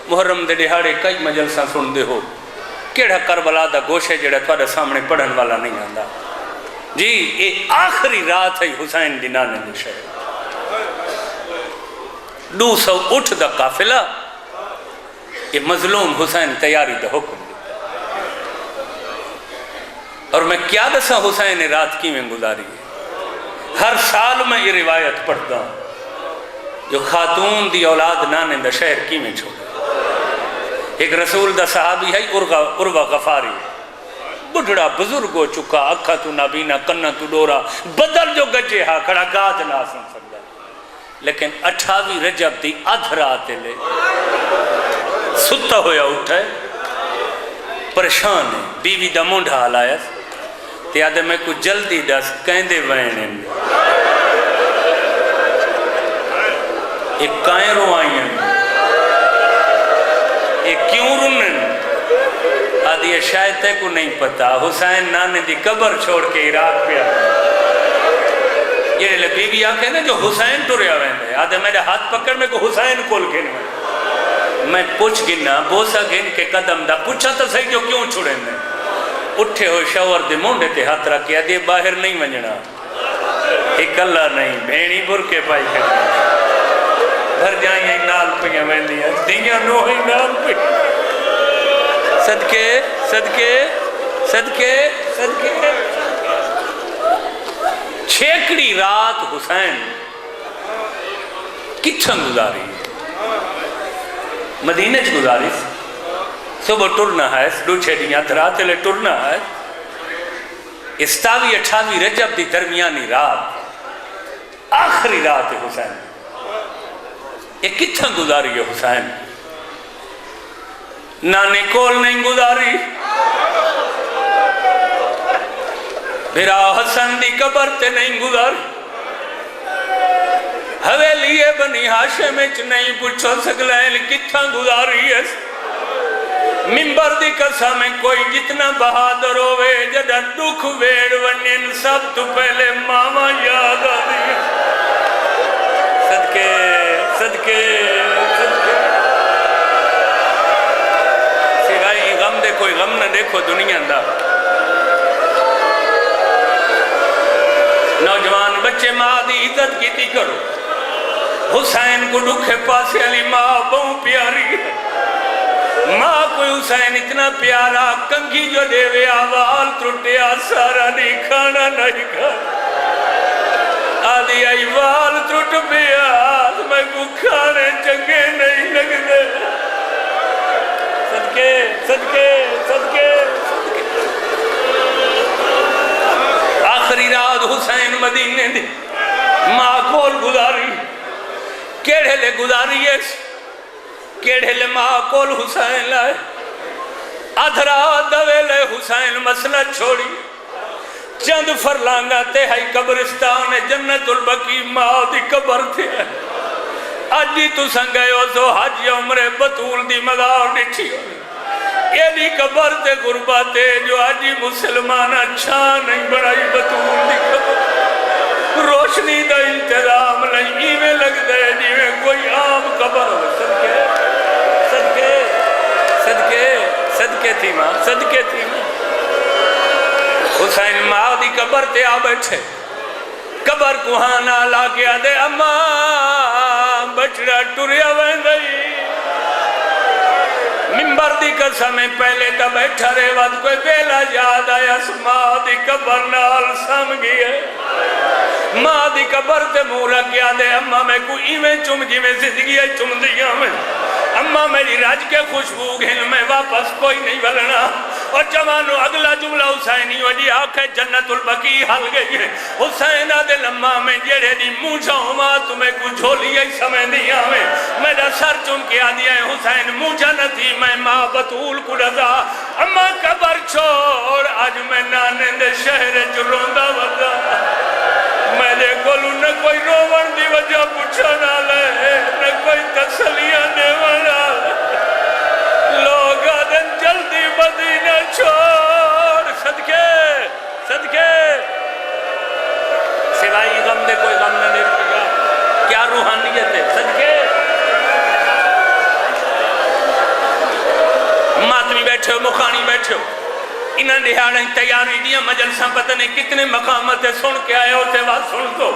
Speaker 3: محرم دے دہاڑے کئی مجلسہ سن دے ہو کیڑا کربلا دا گوشے جڑا تھوڑے سامنے پڑھن والا نہیں آندا جی یہ آخری رات ہے حسین دی نانے دی شہر 200 اٹھ دا قافلہ یہ مظلوم حسین تیاری دا حکم دیتا اور میں کیا دسا حسین رات کی میں گزاری ہے ہر سال میں یہ روایت پڑھتا ہوں جو خاتون دی اولاد نانے دا شہر کی میں چھوڑا ایک رسول دا صحابی ہے عروہ غفاری بڑھڑا بزرگ ہو چکا اکھا تو نابینا کنہ تو ڈورا بدل جو گجے ہاں کھڑا گاج نہ سن سکتا لیکن 28 رجب دی ادھرا آتے لے ستا ہویا اٹھا ہے پریشان ہے بیوی دا مونڈھا آلایا تے آدھے میں کو جلدی دس کہندے وینے ایک کائیں رو آئی ہیں ایک کیوں رنن آدھی یہ شاید تے کو نہیں پتا حسین نانے دی قبر چھوڑ کے عراق پہ یہ لے بی بی آکھے نا جو حسین ٹوریا ویندے آدھے میرے ہاتھ پکڑ میں کو حسین کول گھن میں پوچھ گنا بوسا گھن کے قدم دا پوچھا تو صحیح جو کیوں چھوڑے میں اٹھے ہو شاور دے مونڈے تے ہاتھ رکھیا دے باہر نہیں ونجنا ایک اللہ نہیں بھینی برکے پائی کرنا گھر جائیں نال پہ ویندی ہے دیاں نو ہی نال پہ صدقے صدقے صدقے صدقے چھیکڑی رات حسین کتھن گزاری مدینہ چ گزاری صبح ٹرنا ہے دو چھیڑیاں دھراتے لے ٹرنا ہے 27-28 رجب دی درمیانی رات آخری رات ہے حسین یہ کتھن گزاری ہے حسین نانے کول نہیں گزاری بھرا حسن دی قبر تے نہیں گزاری حویلی بنی ہاشم وچ نہیں پوچھو سکلائن کتھن گزاری ہے منبر دی قسم کوئی جتنا بہادر ہوئے جدہ دکھ ویڑ ونین سب تو پہلے ماما یاد آدھی صدقے صدقے صدقے سوائی غم دے کوئی غم نہ دیکھو دنیا دا نوجوان بچے ماں دی عزت کیتی کرو حسین کو دکھے پاسے علی ماں بہت پیاری ہے ماں کوئی حسین اتنا پیارا کنگھی جو دے وے آوال ترٹیا سارا نہیں کھانا نہیں کھانا آدھی آئی وال ترٹ پیا میں کو کھانے چنگے نہیں لگنے صدقے صدقے صدقے آخری رات حسین مدینے دی ماں کول گزاری کیڑے لے گزاری ہے کیڑے لے ماں کول حسین لائے ادھرا دوے لے حسین مسئلہ چھوڑی چند فرلانگا تے ہائی قبرستان جنت البقی ماں دی قبر تھے آجی تو سنگے ہو سو حج عمر بطول دی مدار نٹھی یہ دی قبر تے غرباتے جو آجی مسلمانہ چھان نہیں بڑھائی بطول دی قبر روشنی دا انتظام نہیں ایویں لگ دے جیویں کوئی عام قبر ہو صدقے صدقے صدقے صدقے تھی ماں صدقے تھی ماں حسین ماں دی قبر تے آ بیٹھے قبر کو ہانا لا کے آدھے اماں بچڑا ٹوریا ویندئی منبر دی قسم پہلے تا بیٹھا رہے وقت کوئی بیلا یاد آیا ماں دی قبر نال سم گئے ماں دی قبر تے مورا کیا دے اماں میں کوئی ایویں چم جی میں زندگی ہے چم دیا میں اماں میری راج کے خوشبو گھن میں واپس کوئی نہیں بلنا اور جوانو اگلا جملہ حسینی وجی آنکھیں جنت البقی حل گئی ہے حسین آدھے لمحہ میں جیڑے دی موجہ ماں تمہیں کو جھولی ہے سمیں دیا میں میرا سر چم کے آدھیا ہے حسین موجہ نہ تھی میں ماں بطول کو رضا اماں قبر چھوڑ آج میں نانے دے شہر جو روندہ وردہ میں نے کولو نہ کوئی روون دی وجہ پوچھا نہ لے نہ کوئی تسلیہ دے والا لوگ آدھن جلدی مدینہ چھوڑ صدقے صدقے سوائی غم دے کوئی غم نہ دیکھ گا کیا روحانیت ہے صدقے ماتمی بیٹھے ہو مخانی بیٹھے ہو انہاں دہاڑیں تیاری دیا مجلساں پتہ نہیں کتنے مقامت سن کے آئے ہوتے بات سن تو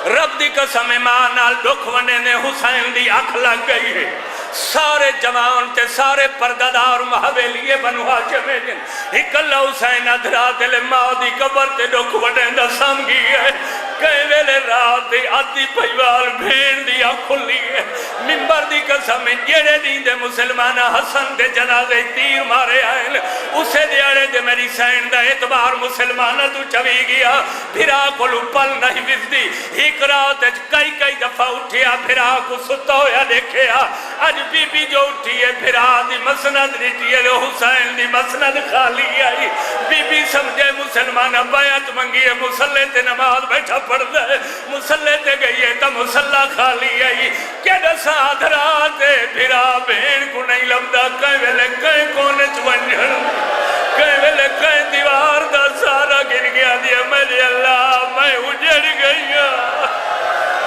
Speaker 3: رب دی قسم ماں نال دکھ ونے نے حسین دی اکھ لگ گئی ہے سارے جوان تے سارے پردادار محویلیے بنو ہاشم جن ایک اللہ حسین ادھرا دل ماں دی قبر تے دکھ ونے دا سامگی ہے کئی ویلے رات دی آدھی پہیوال بھین دیا کھلی ہے منبر دی قسم جیڑے دین دے مسلمانہ حسن دے جنازے تیر مارے آئے اسے دیارے دے میری سین دا اعتبار مسلمانہ تو چوی گیا بھرا کلو پل نہیں وزدی ایک رات کئی دفعہ اٹھیا بھرا کو ستا ہویا دیکھیا آج بی بی جو اٹھی ہے بھرا دی مسند نٹی ہے حسین دی مسند خالی آئی بی بی سمجھے مسلمانہ بیعت منگی ہے مسلح تے نماز بیٹھا پڑھ دے مسلح تے گئی ہے تا مسلح خالی آئی کہ دسا دھراتے بھرا بہن کو نہیں لبدا کئی ویلے کئی کونے چونجھن کئی ویلے کئی دیوار دا سارا گر گیا دیا میرے اللہ میں اجڑ گئی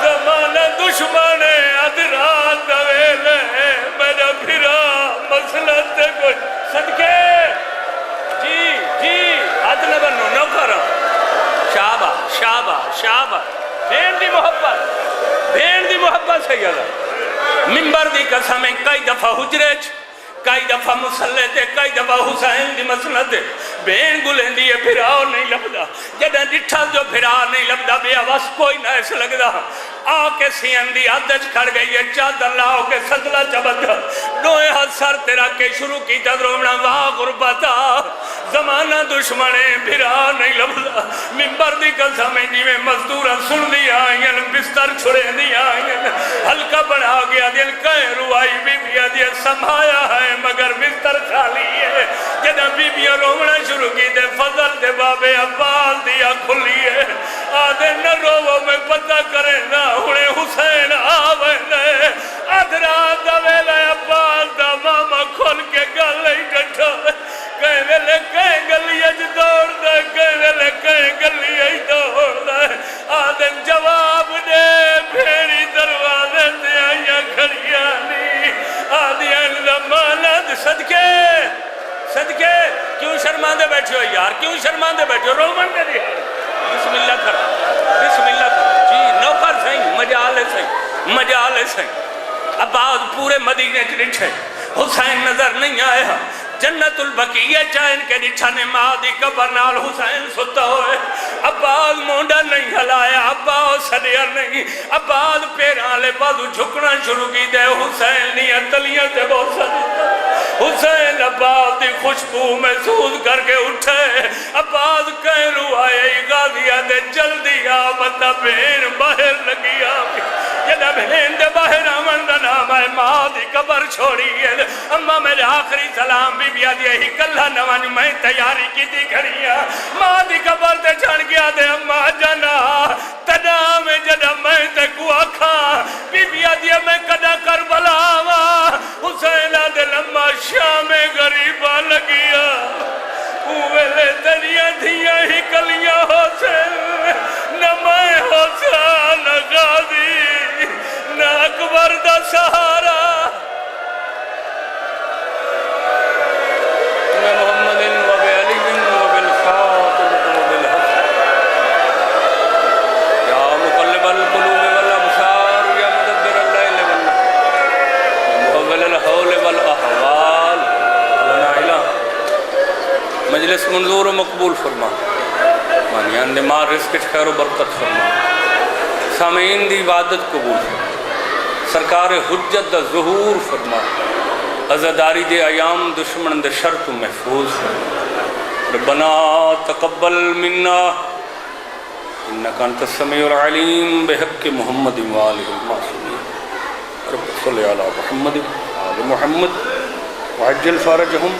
Speaker 3: زمانہ دشمن ادھرات دویلے میرا بھرا مسئلہ تے کوئی صدقے جی جی حد نہ بنو نو کرو شابہ شابہ شابہ بین دی محبت سیدہ منبر دی قسمیں کئی دفعہ حجرے کئی دفعہ مسلح تے کئی دفعہ حسین دی مسند بین گلیں دیئے پھراؤ نہیں لبدا جدہ ڈٹھا جو پھرا نہیں لبدا بے آواز کوئی نہ ایسا لگدا آ کے سین دی عدج کھڑ گئی ہے چادر لاؤ کے صدلہ چبت نوے ہاتھ سر تیرا کے شروع کی تدرومنا واہ غربتا زمانہ دشمنے پھرا نہیں لبدا ممبر دی قسمیں جی میں مزدورہ سن دیا آئین بستر چھڑے دیا آئین ہلکا بڑھا گیا دل کہیں روائی بی بیا دیا سمھایا ہے مگر بستر خالی ہے جدہ بی بیا رومنا شروع کی دے فضل دے بابے عباس دیا کھلی ہے آدھے نہ روو میں پتہ کرے نہ ہونے حسین آوے نے ادھرا دویلہ عباس دا ماما کھول کے گلے ڈٹھا کہیں ویلے کہیں گلی اج دوڑ دے کہیں ویلے کہیں گلی اج دوڑ دے آدھے جواب دے پھیری دروازے سے آئیاں کھڑیانی آدھے زمانت صدقے صدقے کیوں شرماندے بیٹھے ہو یار کیوں شرماندے بیٹھے ہو رومن کے دیا بسم اللہ کر بسم اللہ کر جی نوکر سہیں مجالے سہیں عباس پورے مدینے چلٹھے حسین نظر نہیں آیا جنت البقیہ چاہن کے نچھانے مادی قبر نال حسین ستا ہوئے عباس مونڈا نہیں ہلایا عباس سڑیا نہیں عباس پیران لے بازو جھکنا شروع کی دے حسین نہیں اتلیاں تے بہت سڑیا حسین عباس دی خوشبو محسوس کر کے اٹھے عباس کہیں روائے غازیہ دے جلدی آمدہ بین باہر لگی آمی جدہ بین دے باہر آمن دا نام ہے ماں دی قبر چھوڑی ہے اممہ میرے آخری سلام بی بیا دیا ہی کلہ نوانی میں تیاری کی دی کھڑیا ماں دی قبر تے چھڑ گیا دے اممہ جنا تدا میں جدہ میں تے کو آکھا بی بیا دیا میں کدا کربلا آوا حسین دے لمہ شام غریبہ لگیا اوہلے تنیا دیا ہی کلیاں حسین نہ میں حسین غازی نہ اکبر دا سہارا محمد و بعلی و بالخاتم و بالحسن یا مقلب القلوب والابصار یا مدبر اللیل والنہار محول الحول والاحوال لنا الہ مجلس منظور و مقبول فرما مانیان دماغ رزق خیر و برکت فرما سامعین دی عبادت قبول فرما سرکار حجت دا ظہور فرما عزاداری دے ایام دشمن دے شرط محفوظ فرما ربنا تقبل منا انکا انت السمیع العلیم بحق محمد و آلہ المعصومین رب صلی علی محمد و آل محمد وعجل فارجہم